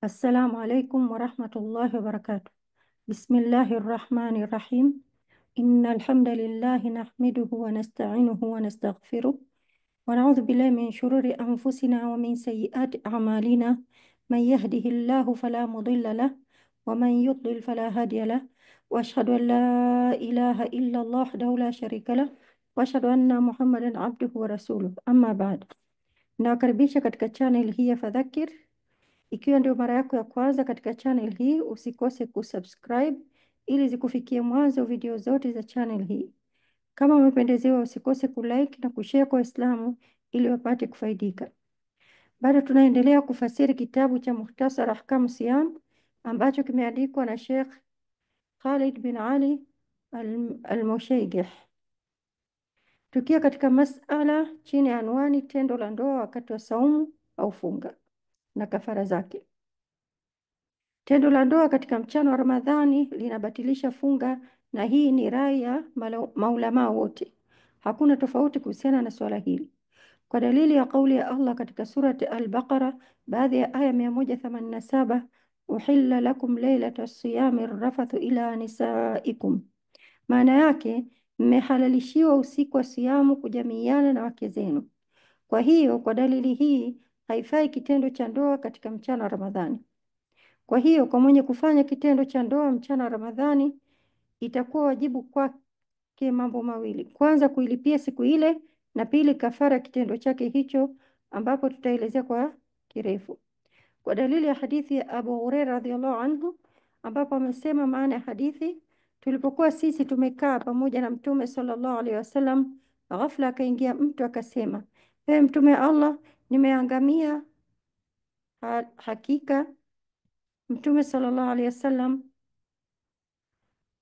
Assalamu alaikum warahmatullahi wabarakatuh. Bismillahi rrahmani rrahim. Inna alhamdulillahi nahmiduhu wa nasta'inuhu wa nastaghfiruh wa na'udhu billahi min shururi anfusina wa min sayyiati a'malina. Man yahdihillahu fala mudilla lah wa man yudlil fala hadiya lah. Wa ashhadu an la ilaha illa Allah wahdahu la sharika lah wa ashhadu anna Muhammadan abduhu wa rasuluh. Amma ba'd. Nawakaribisha katika channel hii ya Fadhakir. Ikiwa ndio mara yako ya kwanza katika channel hii, usikose kusubscribe ili zikufikie mwanzo video zote za channel hii. Kama umependezewa, usikose kulike na kushare kwa Waislamu ili wapate kufaidika. Bado tunaendelea kufasiri kitabu cha Mukhtasar Ahkam Siyam ambacho kimeandikwa na Sheikh Khalid bin Ali Al-Mushaygih. Tukiwa katika masala chini ya anwani tendo la ndoa wakati wa saumu au funga na kafara zake. Tendo la ndoa katika mchana wa Ramadhani linabatilisha funga, na hii ni rai ya maulamaa wote. Hakuna tofauti kuhusiana na swala hili, kwa dalili ya kauli ya Allah katika surati Al-Baqara, baadhi ya aya 187, uhilla lakum lailata siyami rafathu ila nisaikum. Maana yake, mmehalalishiwa usiku wa siyamu kujamiiana na wake zenu. Kwa hiyo, kwa dalili hii haifai kitendo cha ndoa katika mchana wa Ramadhani. Kwa hiyo kwa mwenye kufanya kitendo cha ndoa mchana wa Ramadhani, itakuwa wajibu kwake mambo mawili: kwanza, kuilipia siku ile, na pili, kafara kitendo chake hicho, ambapo tutaelezea kwa kirefu kwa dalili ya hadithi ya Abu Hurairah radhiallahu anhu, ambapo amesema maana ya hadithi: tulipokuwa sisi tumekaa pamoja na Mtume sallallahu alaihi wasallam, ghafla akaingia mtu akasema, ewe Mtume wa Allah, nimeangamia hakika. Mtume sallallahu alaihi wasallam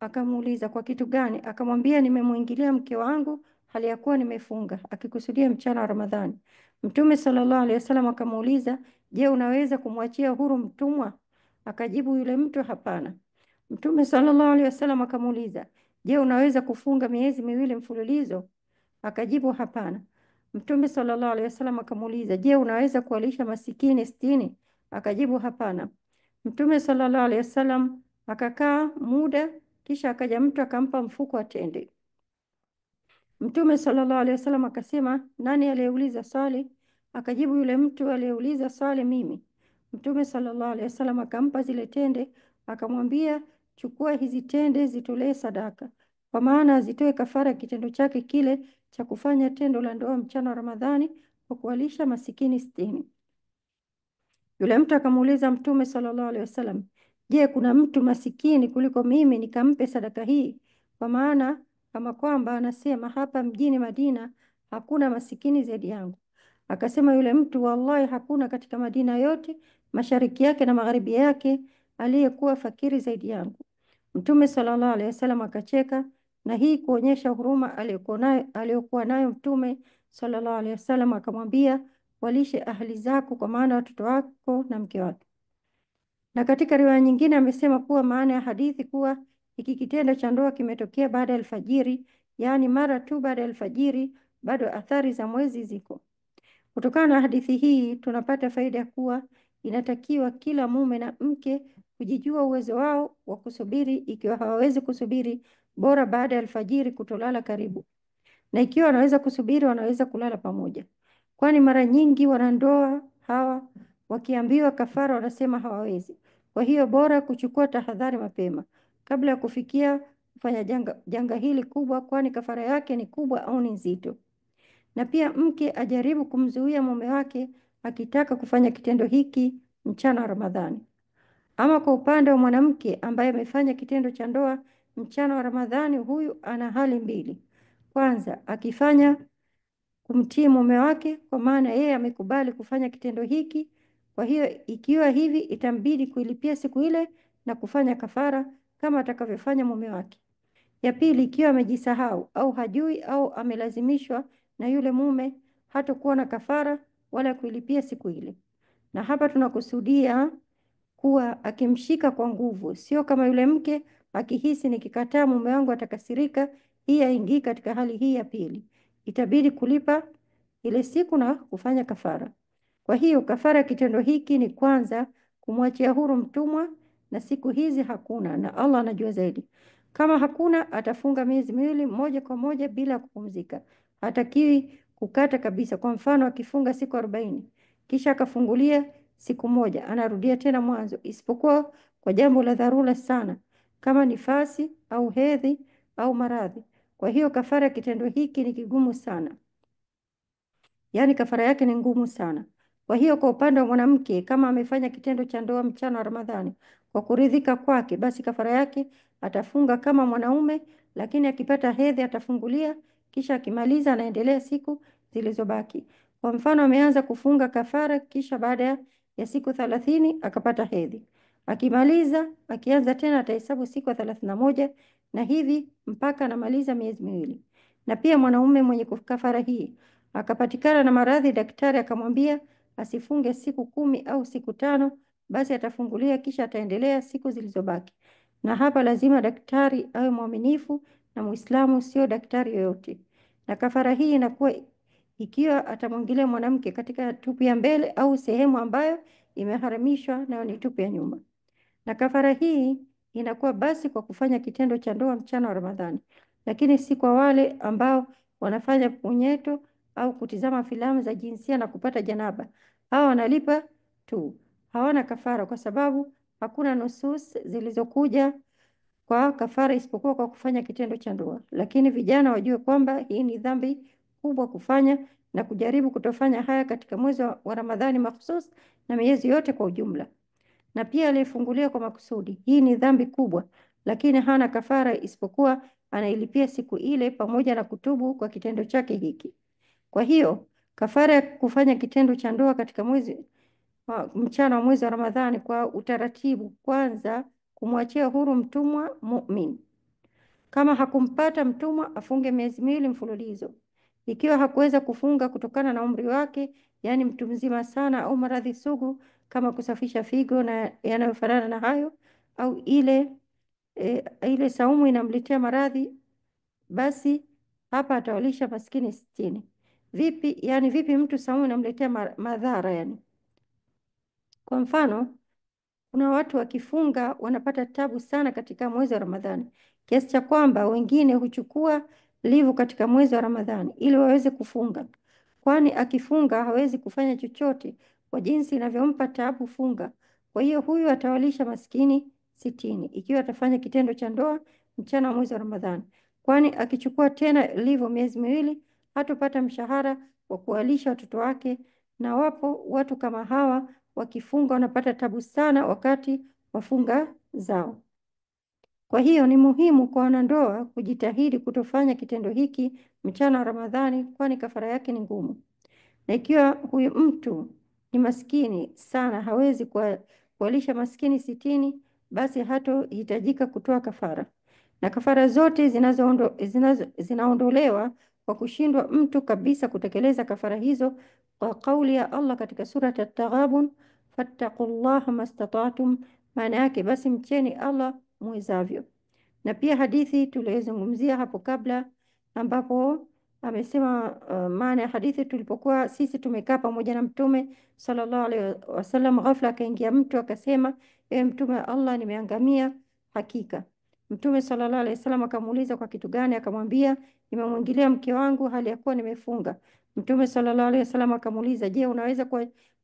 akamuuliza, kwa kitu gani? Akamwambia, nimemwingilia mke wangu hali ya kuwa nimefunga, akikusudia mchana wa Ramadhani. Mtume sallallahu alaihi wasallam akamuuliza, je, unaweza kumwachia huru mtumwa? Akajibu yule mtu, hapana. Mtume sallallahu alaihi wasallam akamuuliza, je, unaweza kufunga miezi miwili mfululizo? Akajibu, hapana. Mtume sallallahu alaihi wasallam akamuuliza, je, unaweza kuwalisha masikini 60? Akajibu, hapana. Mtume sallallahu alaihi wasallam akakaa muda, kisha akaja mtu akampa mfuko wa tende. Mtume sallallahu alaihi wasallam akasema, nani aliyeuliza swali? Akajibu yule mtu aliyeuliza swali, mimi. Mtume sallallahu alaihi wasallam akampa zile tende, akamwambia, chukua hizi tende zitolee sadaka, kwa maana azitoe kafara kitendo chake kile cha kufanya tendo la ndoa mchana wa Ramadhani kwa kuwalisha masikini 60. Yule mtu akamuuliza Mtume sallallahu alaihi wasallam, je, kuna mtu masikini kuliko mimi nikampe sadaka hii? Kwa maana kama kwamba anasema hapa mjini Madina hakuna masikini zaidi yangu. Akasema yule mtu, wallahi hakuna katika Madina yote, mashariki yake na magharibi yake, aliyekuwa fakiri zaidi yangu. Mtume sallallahu alaihi wasallam akacheka, na hii kuonyesha huruma aliyokuwa nayo Mtume sallallahu alaihi wasallam. Akamwambia, walishe ahli zako, kwa maana watoto wako na mke wako. Na katika riwaya nyingine amesema kuwa maana ya hadithi kuwa hiki kitendo cha ndoa kimetokea baada ya alfajiri, yaani mara tu baada ya alfajiri, bado athari za mwezi ziko. Kutokana na hadithi hii tunapata faida ya kuwa inatakiwa kila mume na mke kujijua uwezo wao wa kusubiri. Ikiwa hawawezi kusubiri, bora baada ya alfajiri kutolala karibu, na ikiwa wanaweza kusubiri, wanaweza kulala pamoja, kwani mara nyingi wanandoa hawa wakiambiwa kafara wanasema hawawezi. Kwa hiyo bora kuchukua tahadhari mapema kabla ya kufikia kufanya janga hili kubwa, kwani kafara yake ni kubwa au ni nzito. Na pia mke ajaribu kumzuia mume wake akitaka kufanya kitendo hiki mchana wa Ramadhani. Ama kwa upande wa mwanamke ambaye amefanya kitendo cha ndoa mchana wa Ramadhani, huyu ana hali mbili. Kwanza, akifanya kumtii mume wake, kwa maana yeye amekubali kufanya kitendo hiki. Kwa hiyo ikiwa hivi, itambidi kuilipia siku ile na kufanya kafara kama atakavyofanya mume wake. Ya pili, ikiwa amejisahau au hajui au amelazimishwa na yule mume, hatakuwa na kafara wala kuilipia siku ile. Na hapa tunakusudia kuwa akimshika kwa nguvu, sio kama yule mke akihisi nikikataa mume wangu atakasirika. Hii haingii katika hali hii ya pili, itabidi kulipa ile siku na kufanya kafara. Kwa hiyo kafara ya kitendo hiki ni kwanza kumwachia huru mtumwa, na siku hizi hakuna, na Allah anajua zaidi. Kama hakuna, atafunga miezi miwili moja kwa moja bila kupumzika. Hatakiwi kukata kabisa. Kwa mfano, akifunga siku 40 kisha akafungulia siku moja, anarudia tena mwanzo, isipokuwa kwa jambo la dharura sana kama nifasi au hedhi au maradhi. Kwa hiyo kafara ya kitendo hiki ni kigumu sana, yaani kafara yake ni ngumu sana. Kwa hiyo kwa upande wa mwanamke, kama amefanya kitendo cha ndoa mchana wa Ramadhani kwa kuridhika kwake, basi kafara yake atafunga kama mwanaume, lakini akipata hedhi atafungulia, kisha akimaliza anaendelea siku zilizobaki. Kwa mfano, ameanza kufunga kafara, kisha baada ya siku 30 akapata hedhi, akimaliza akianza tena atahesabu siku ya 31 na hivi mpaka anamaliza miezi miwili. Na pia mwanaume mwenye kafara hii akapatikana na maradhi, daktari akamwambia asifunge siku 10 au siku 5, basi atafungulia kisha ataendelea siku zilizobaki. Na hapa lazima daktari awe mwaminifu na Muislamu, sio daktari yoyote. Na kafara hii inakuwa ikiwa atamwingilia mwanamke katika tupu ya mbele au sehemu ambayo imeharamishwa, nayo ni tupu ya nyuma. Na kafara hii inakuwa basi kwa kufanya kitendo cha ndoa mchana wa Ramadhani, lakini si kwa wale ambao wanafanya punyeto au kutizama filamu za jinsia na kupata janaba. Hao wanalipa tu, hawana kafara, kwa sababu hakuna nusus zilizokuja kwa kafara isipokuwa kwa kufanya kitendo cha ndoa. Lakini vijana wajue kwamba hii ni dhambi kubwa kufanya, na kujaribu kutofanya haya katika mwezi wa Ramadhani makhsus na miezi yote kwa ujumla. Na pia aliyefungulia kwa makusudi, hii ni dhambi kubwa, lakini hana kafara isipokuwa anailipia siku ile pamoja na kutubu kwa kitendo chake hiki. Kwa hiyo kafara ya kufanya kitendo cha ndoa katika mchana wa mwezi wa Ramadhani kwa utaratibu: kwanza, kumwachia huru mtumwa mu'min. Kama hakumpata mtumwa, afunge miezi miwili mfululizo. Ikiwa hakuweza kufunga kutokana na umri wake, yaani mtu mzima sana, au maradhi sugu kama kusafisha figo na yanayofanana na hayo, au ile saumu inamletea maradhi, basi hapa atawalisha maskini 60. Vipi? Yani vipi mtu saumu inamletea madhara yani? Kwa mfano, kuna watu wakifunga wanapata tabu sana katika mwezi wa Ramadhani, kiasi cha kwamba wengine huchukua livu katika mwezi wa Ramadhani ili waweze kufunga, kwani akifunga hawezi kufanya chochote kwa jinsi inavyompa tabu funga. Kwa hiyo huyu atawalisha maskini 60 ikiwa atafanya kitendo cha ndoa mchana wa mwezi wa Ramadhani, kwani akichukua tena livu miezi miwili hatopata mshahara wa kuwalisha watoto wake. Na wapo watu kama hawa wakifunga wanapata tabu sana wakati wafunga zao. Kwa hiyo ni muhimu kwa wanandoa kujitahidi kutofanya kitendo hiki mchana wa Ramadhani, kwani kafara yake ni ngumu. Na ikiwa huyu mtu ni maskini sana, hawezi kuwalisha maskini 60, basi hatohitajika kutoa kafara. Na kafara zote zinaondolewa kwa kushindwa mtu kabisa kutekeleza kafara hizo, kwa kauli ya Allah katika surat At-Taghabun, fattaqullaha mastata'tum, maana yake basi mcheni Allah muwezavyo. Na pia hadithi tuliyozungumzia hapo kabla, ambapo amesema maana ya hadithi: tulipokuwa sisi tumekaa pamoja na Mtume sallallahu alaihi wasallam, ghafla akaingia mtu akasema, ewe Mtume wa Allah, nimeangamia hakika. Mtume sallallahu alaihi wasallam akamuuliza, kwa kitu gani? Akamwambia, nimemwingilia mke wangu hali ya kuwa nimefunga. Mtume sallallahu alaihi wasallam akamuuliza, je, unaweza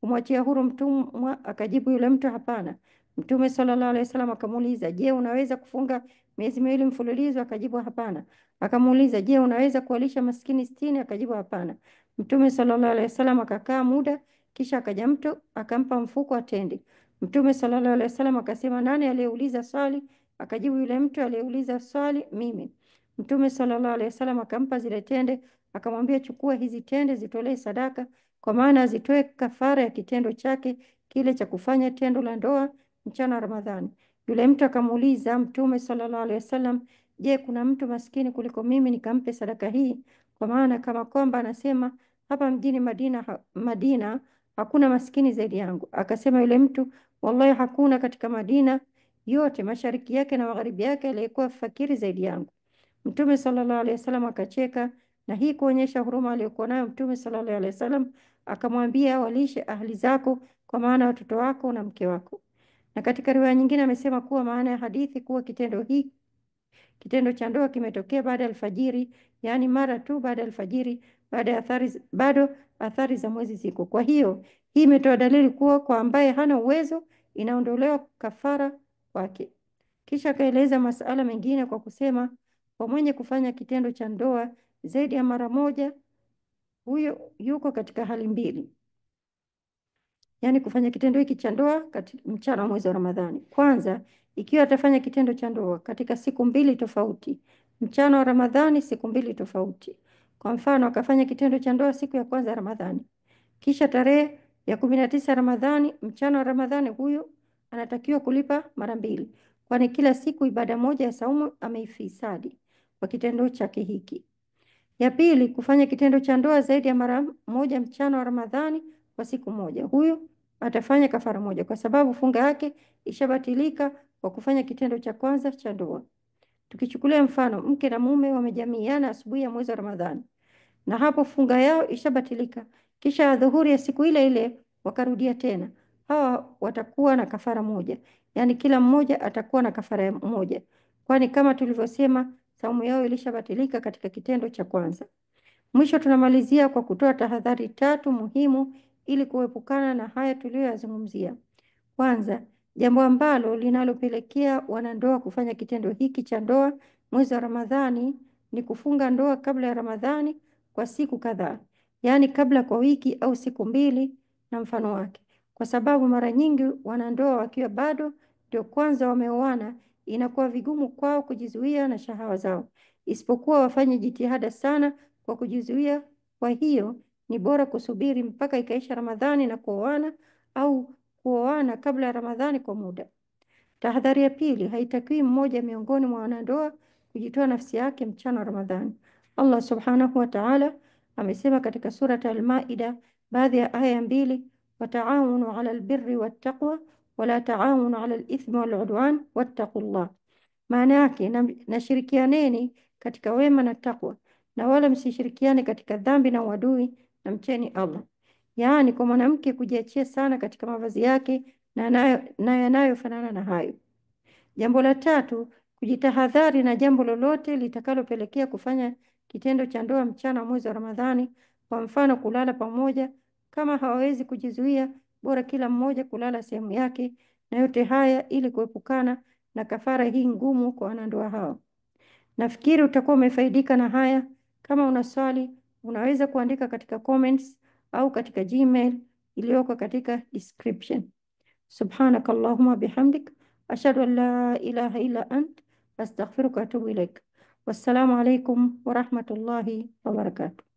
kumwachia huru mtumwa? Akajibu yule mtu, hapana. Mtume sallallahu alaihi wasallam akamuuliza, je, unaweza kufunga miezi miwili mfululizo? Akajibu hapana. Akamuuliza, je, unaweza kuwalisha maskini 60? Akajibu hapana. Mtume sallallahu alaihi wasallam akakaa muda, kisha akaja mtu akampa mfuko atende. Mtume sallallahu alaihi wasallam akasema, nani aliyeuliza swali? Akajibu yule mtu aliyeuliza swali, mimi. Mtume sallallahu alaihi wasallam akampa zile tende, akamwambia, chukua hizi tende zitolee sadaka, kwa maana azitoe kafara ya kitendo chake kile cha kufanya tendo la ndoa mchana wa Ramadhani. Yule mtu akamuuliza Mtume sallallahu alaihi wasallam, je, kuna mtu maskini kuliko mimi nikampe sadaka hii? Kwa maana kama kwamba anasema hapa mjini Madina hakuna maskini zaidi yangu. Akasema yule mtu, wallahi hakuna katika Madina yote, mashariki yake na magharibi yake, aliyekuwa fakiri zaidi yangu. Mtume sallallahu alaihi wasallam akacheka, na hii kuonyesha huruma aliyokuwa nayo Mtume sallallahu alaihi wasallam. Akamwambia, walishe ahli zako, kwa maana watoto wako na mke wako. Na katika riwaya nyingine amesema kuwa maana ya hadithi kuwa kitendo cha ndoa kimetokea baada ya alfajiri, yaani mara tu baada ya alfajiri, baada ya bado athari za mwezi ziko. Kwa hiyo hii imetoa dalili kuwa kwa ambaye hana uwezo inaondolewa kafara kwake. Kisha akaeleza masala mengine kwa kusema kwa mwenye kufanya kitendo cha ndoa zaidi ya mara moja, huyo yuko katika hali mbili, yaani kufanya kitendo hiki cha ndoa mchana wa mwezi wa Ramadhani. Kwanza, ikiwa atafanya kitendo cha ndoa katika siku mbili tofauti, mchana wa Ramadhani siku mbili tofauti. Kwa mfano, akafanya kitendo cha ndoa siku ya kwanza ya Ramadhani, kisha tarehe ya 19 Ramadhani, mchana wa Ramadhani, huyo anatakiwa kulipa mara mbili, kwani kila siku ibada moja ya saumu ameifisadi kwa kitendo chake hiki. Ya pili, kufanya kitendo cha ndoa zaidi ya mara moja mchana wa Ramadhani kwa siku moja, huyu atafanya kafara moja kwa sababu funga yake ishabatilika kwa kufanya kitendo cha kwanza cha ndoa. Tukichukulia mfano, mke na mume wamejamiiana asubuhi ya mwezi wa Ramadhani na hapo funga yao ishabatilika, kisha dhuhuri ya siku ile ile wakarudia tena, hawa watakuwa na kafara moja, yaani kila mmoja atakuwa na kafara moja, kwani kama tulivyosema saumu yao ilishabatilika katika kitendo cha kwanza. Mwisho tunamalizia kwa kutoa tahadhari tatu muhimu ili kuepukana na haya tuliyoyazungumzia. Kwanza, jambo ambalo linalopelekea wanandoa kufanya kitendo hiki cha ndoa mwezi wa Ramadhani ni kufunga ndoa kabla ya Ramadhani kwa siku kadhaa, yaani kabla kwa wiki au siku mbili na mfano wake, kwa sababu mara nyingi wanandoa wakiwa bado ndio kwanza wameoana, inakuwa vigumu kwao kujizuia na shahawa zao, isipokuwa wafanye jitihada sana kwa kujizuia. Kwa hiyo ni bora kusubiri mpaka ikaisha Ramadhani na kuoana au kuoana kabla ya Ramadhani kwa muda. Tahadhari ya pili, haitakiwi mmoja miongoni mwa wanandoa kujitoa nafsi yake mchana wa Ramadhani. Allah subhanahu wa ta'ala amesema katika surat Al-Maida baadhi ya aya mbili, wataawunu ala albirri wattaqwa wala taawunu ala alithmi waludwan wattaqullah. Maana yake, nashirikianeni katika wema na takwa na wala msishirikiane katika dhambi na uadui, na mcheni Allah. Yaani kwa mwanamke kujiachia sana katika mavazi yake na yanayofanana na hayo. Jambo la tatu, kujitahadhari na jambo lolote litakalopelekea kufanya kitendo cha ndoa mchana wa mwezi wa Ramadhani, kwa mfano kulala pamoja. Kama hawawezi kujizuia, bora kila mmoja kulala sehemu yake, na yote haya ili kuepukana na kafara hii ngumu kwa wanandoa hao. Nafikiri utakuwa umefaidika na haya. Kama una swali, unaweza kuandika katika comments au katika Gmail iliyoko katika description. Subhanakallahumma bihamdik, ashhadu an la ilaha illa ant, astaghfiruka wa atubu ilaik. Wassalamu alaikum wa rahmatullahi wa barakatuh.